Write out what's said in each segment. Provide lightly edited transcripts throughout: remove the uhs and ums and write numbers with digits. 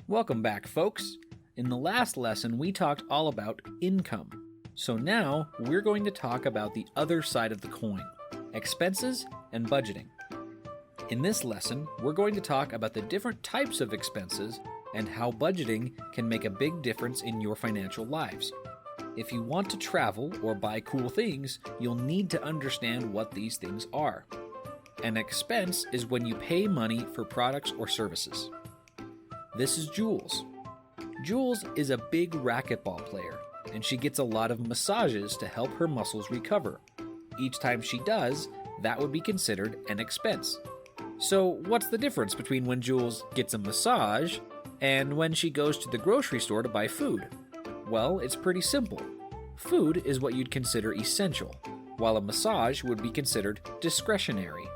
Welcome back, folks. In the last lesson, we talked all about income. So now we're going to talk about the other side of the coin, expenses and budgeting. In this lesson, we're going to talk about the different types of expenses and how budgeting can make a big difference in your financial lives. If you want to travel or buy cool things, you'll need to understand what these things are. An expense is when you pay money for products or services. This is Jules. Jules is a big racquetball player, and she gets a lot of massages to help her muscles recover. Each time she does, that would be considered an expense. So what's the difference between when Jules gets a massage and when she goes to the grocery store to buy food? Well, it's pretty simple. Food is what you'd consider essential, while a massage would be considered discretionary.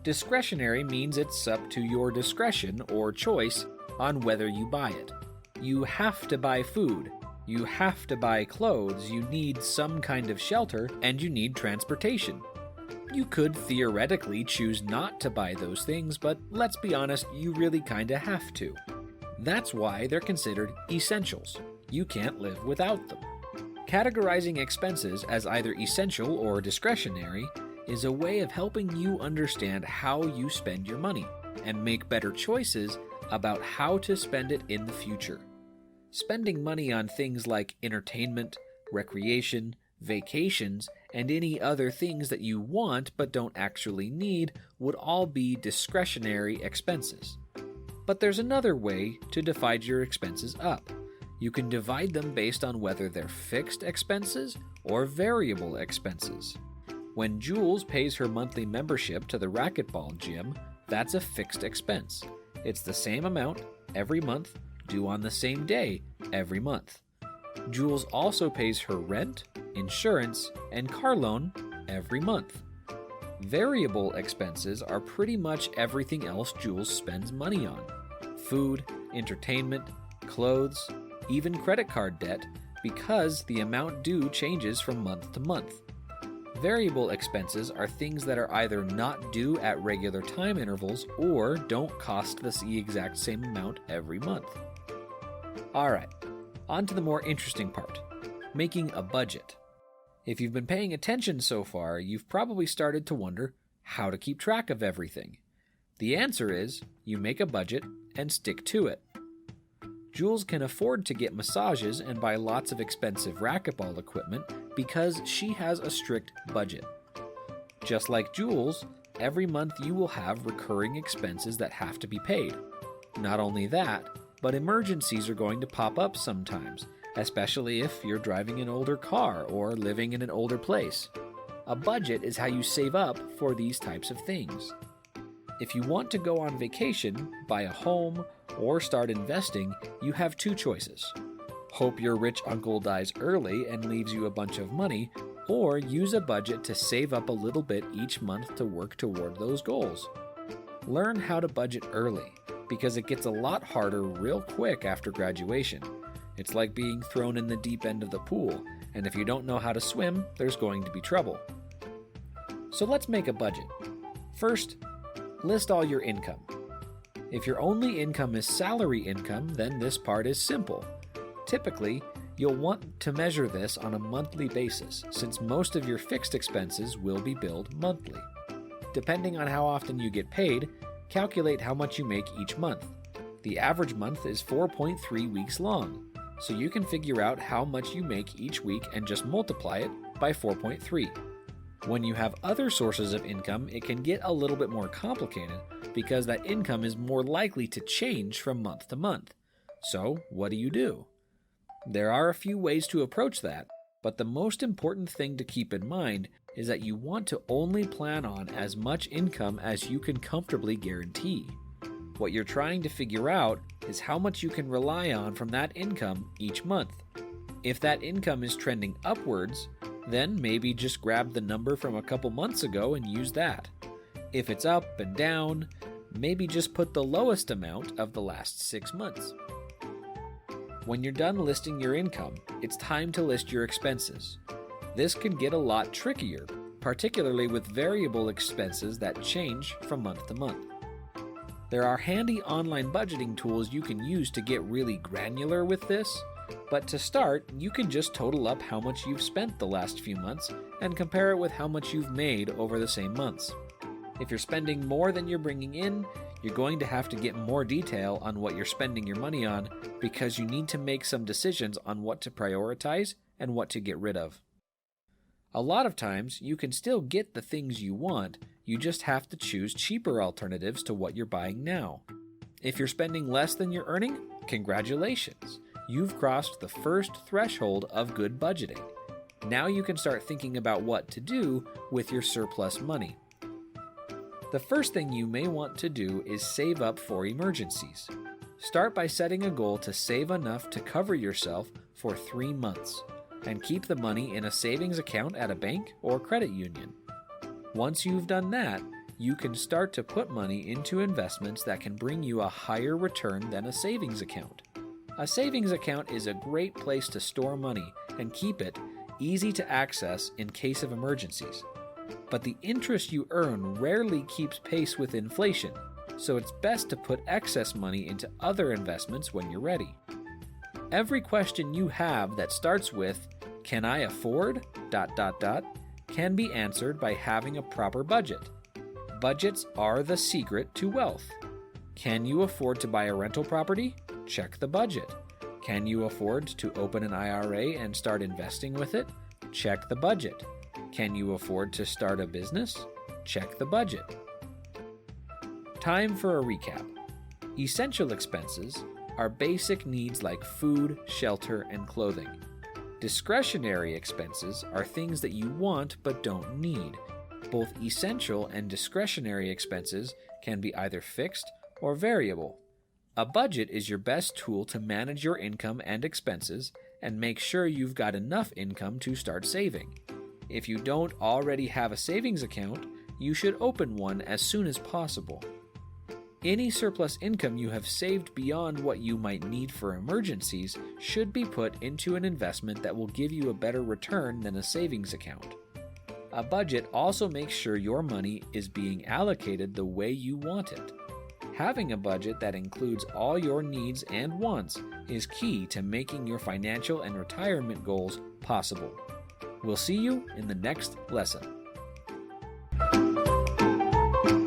Discretionary means it's up to your discretion or choice on whether you buy it. You have to buy food, you have to buy clothes, you need some kind of shelter, and you need transportation. You could theoretically choose not to buy those things, but let's be honest, you really kinda have to. That's why they're considered essentials. You can't live without them. Categorizing expenses as either essential or discretionary is a way of helping you understand how you spend your money and make better choices about how to spend it in the future. Spending money on things like entertainment, recreation, vacations, and any other things that you want but don't actually need would all be discretionary expenses. But there's another way to divide your expenses up. You can divide them based on whether they're fixed expenses or variable expenses. When Jules pays her monthly membership to the racquetball gym, that's a fixed expense. It's the same amount every month, due on the same day every month. Jules also pays her rent, insurance, and car loan every month. Variable expenses are pretty much everything else Jules spends money on. Food, entertainment, clothes, even credit card debt, because the amount due changes from month to month. Variable expenses are things that are either not due at regular time intervals or don't cost the exact same amount every month. Alright, on to the more interesting part, making a budget. If you've been paying attention so far, you've probably started to wonder how to keep track of everything. The answer is, you make a budget and stick to it. Jules can afford to get massages and buy lots of expensive racquetball equipment because she has a strict budget. Just like Jules, every month you will have recurring expenses that have to be paid. Not only that, but emergencies are going to pop up sometimes, especially if you're driving an older car or living in an older place. A budget is how you save up for these types of things. If you want to go on vacation, buy a home, or start investing, you have two choices. Hope your rich uncle dies early and leaves you a bunch of money, or use a budget to save up a little bit each month to work toward those goals. Learn how to budget early, because it gets a lot harder real quick after graduation. It's like being thrown in the deep end of the pool, and if you don't know how to swim, there's going to be trouble. So let's make a budget. First, list all your income. If your only income is salary income, then this part is simple. Typically, you'll want to measure this on a monthly basis, since most of your fixed expenses will be billed monthly. Depending on how often you get paid, calculate how much you make each month. The average month is 4.3 weeks long, so you can figure out how much you make each week and just multiply it by 4.3. When you have other sources of income, it can get a little bit more complicated because that income is more likely to change from month to month. So, what do? There are a few ways to approach that, but the most important thing to keep in mind is that you want to only plan on as much income as you can comfortably guarantee. What you're trying to figure out is how much you can rely on from that income each month. If that income is trending upwards, then maybe just grab the number from a couple months ago and use that. If it's up and down, maybe just put the lowest amount of the last 6 months. When you're done listing your income, it's time to list your expenses. This can get a lot trickier, particularly with variable expenses that change from month to month. There are handy online budgeting tools you can use to get really granular with this, but to start, you can just total up how much you've spent the last few months and compare it with how much you've made over the same months. If you're spending more than you're bringing in, you're going to have to get more detail on what you're spending your money on because you need to make some decisions on what to prioritize and what to get rid of. A lot of times, you can still get the things you want, you just have to choose cheaper alternatives to what you're buying now. If you're spending less than you're earning, congratulations! You've crossed the first threshold of good budgeting. Now you can start thinking about what to do with your surplus money. The first thing you may want to do is save up for emergencies. Start by setting a goal to save enough to cover yourself for 3 months, and keep the money in a savings account at a bank or credit union. Once you've done that, you can start to put money into investments that can bring you a higher return than a savings account. A savings account is a great place to store money and keep it easy to access in case of emergencies. But the interest you earn rarely keeps pace with inflation, so it's best to put excess money into other investments when you're ready. Every question you have that starts with, "Can I afford?" can be answered by having a proper budget. Budgets are the secret to wealth. Can you afford to buy a rental property? Check the budget. Can you afford to open an IRA and start investing with it? Check the budget. Can you afford to start a business? Check the budget. Time for a recap. Essential expenses are basic needs like food, shelter, and clothing. Discretionary expenses are things that you want but don't need. Both essential and discretionary expenses can be either fixed or variable. A budget is your best tool to manage your income and expenses and make sure you've got enough income to start saving. If you don't already have a savings account, you should open one as soon as possible. Any surplus income you have saved beyond what you might need for emergencies should be put into an investment that will give you a better return than a savings account. A budget also makes sure your money is being allocated the way you want it. Having a budget that includes all your needs and wants is key to making your financial and retirement goals possible. We'll see you in the next lesson.